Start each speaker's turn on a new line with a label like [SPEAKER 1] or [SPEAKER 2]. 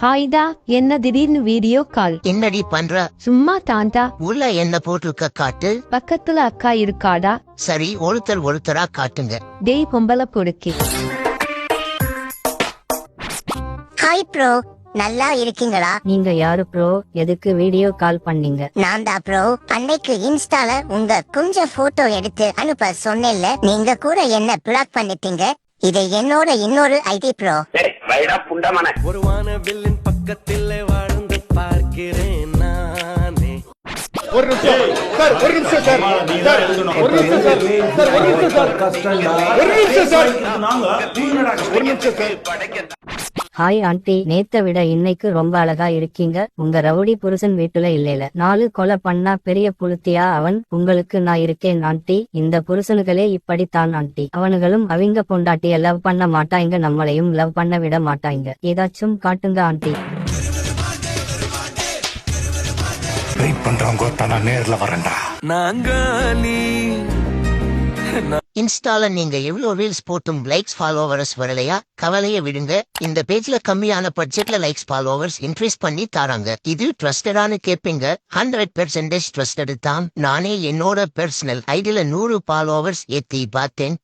[SPEAKER 1] ஹாய்டா, என்ன திடீர்னு video call?
[SPEAKER 2] என்னடி பண்ற?
[SPEAKER 1] சும்மா தாண்டா.
[SPEAKER 2] உள்ள என்ன போட்டிருக்க காட்டு.
[SPEAKER 1] பக்கத்துல அக்கா இருக்காடா.
[SPEAKER 2] சரி, ஒருத்தரா காட்டுங்க.
[SPEAKER 1] டேய் பொம்பளை பொறுக்கி.
[SPEAKER 3] ஹாய் ப்ரோ, நல்லா இருக்கீங்களா?
[SPEAKER 4] நீங்க யாரு ப்ரோ? எதுக்கு வீடியோ கால் பண்ணீங்க?
[SPEAKER 3] நான் தான் ப்ரோ. அன்னைக்கு இன்ஸ்டால உங்க கொஞ்சம் போட்டோ எடுத்து அனுப்ப சொன்னேன்ல, நீங்க கூட என்ன பிளாக் பண்ணிட்டீங்க. இது என்னோட இன்னொரு ஐடி ப்ரோ.
[SPEAKER 5] ஒரு வானவில்லின் பக்கத்தில் வாழ்ந்து பார்க்கிறேன் நானே.
[SPEAKER 6] ஒரு நிமிஷம் சார்.
[SPEAKER 4] ஹாய் ஆண்டி, நேத்த விட இன்னைக்கு ரொம்ப அழகா இருக்கீங்க. உங்க ரவுடி புருஷன் வீட்டுல இல்லைல, 4 கொலை பண்ணா பெரிய புளுத்தியா அவன்? உங்களுக்கு நான் இருக்கேன் ஆண்டி. இந்த புருஷனுகளே இப்படித்தான் ஆண்டி. அவனுங்களும் அவங்க பொண்டாட்டிய லவ் பண்ண மாட்டாங்க, நம்மளையும் லவ் பண்ண விட மாட்டாங்க. ஏதாச்சும் காட்டுங்க ஆண்டி.
[SPEAKER 6] வெயிட் பண்றவங்க நான் நேர்ல வரேன்டா.
[SPEAKER 5] நாங்காலி
[SPEAKER 2] இன்ஸ்டால நீங்க எவ்வளவு ரீல்ஸ் போட்டும் லைக்ஸ் ஃபாலோவர்ஸ் வரலையா? கவலைய விடுங்க. இந்த பேஜ்ல கம்மியான பட்ஜெட்ல லைக்ஸ் ஃபாலோவர்ஸ் இன்க்ரீஸ் பண்ணி தராங்க. இது ட்ரஸ்டடானு கேப்பீங்க. 100% ட்ரஸ்டட் தான். நானே என்னோட பர்சனல் ஐடியில 100 ஃபாலோவர்ஸ் ஏத்தி பார்த்தேன்.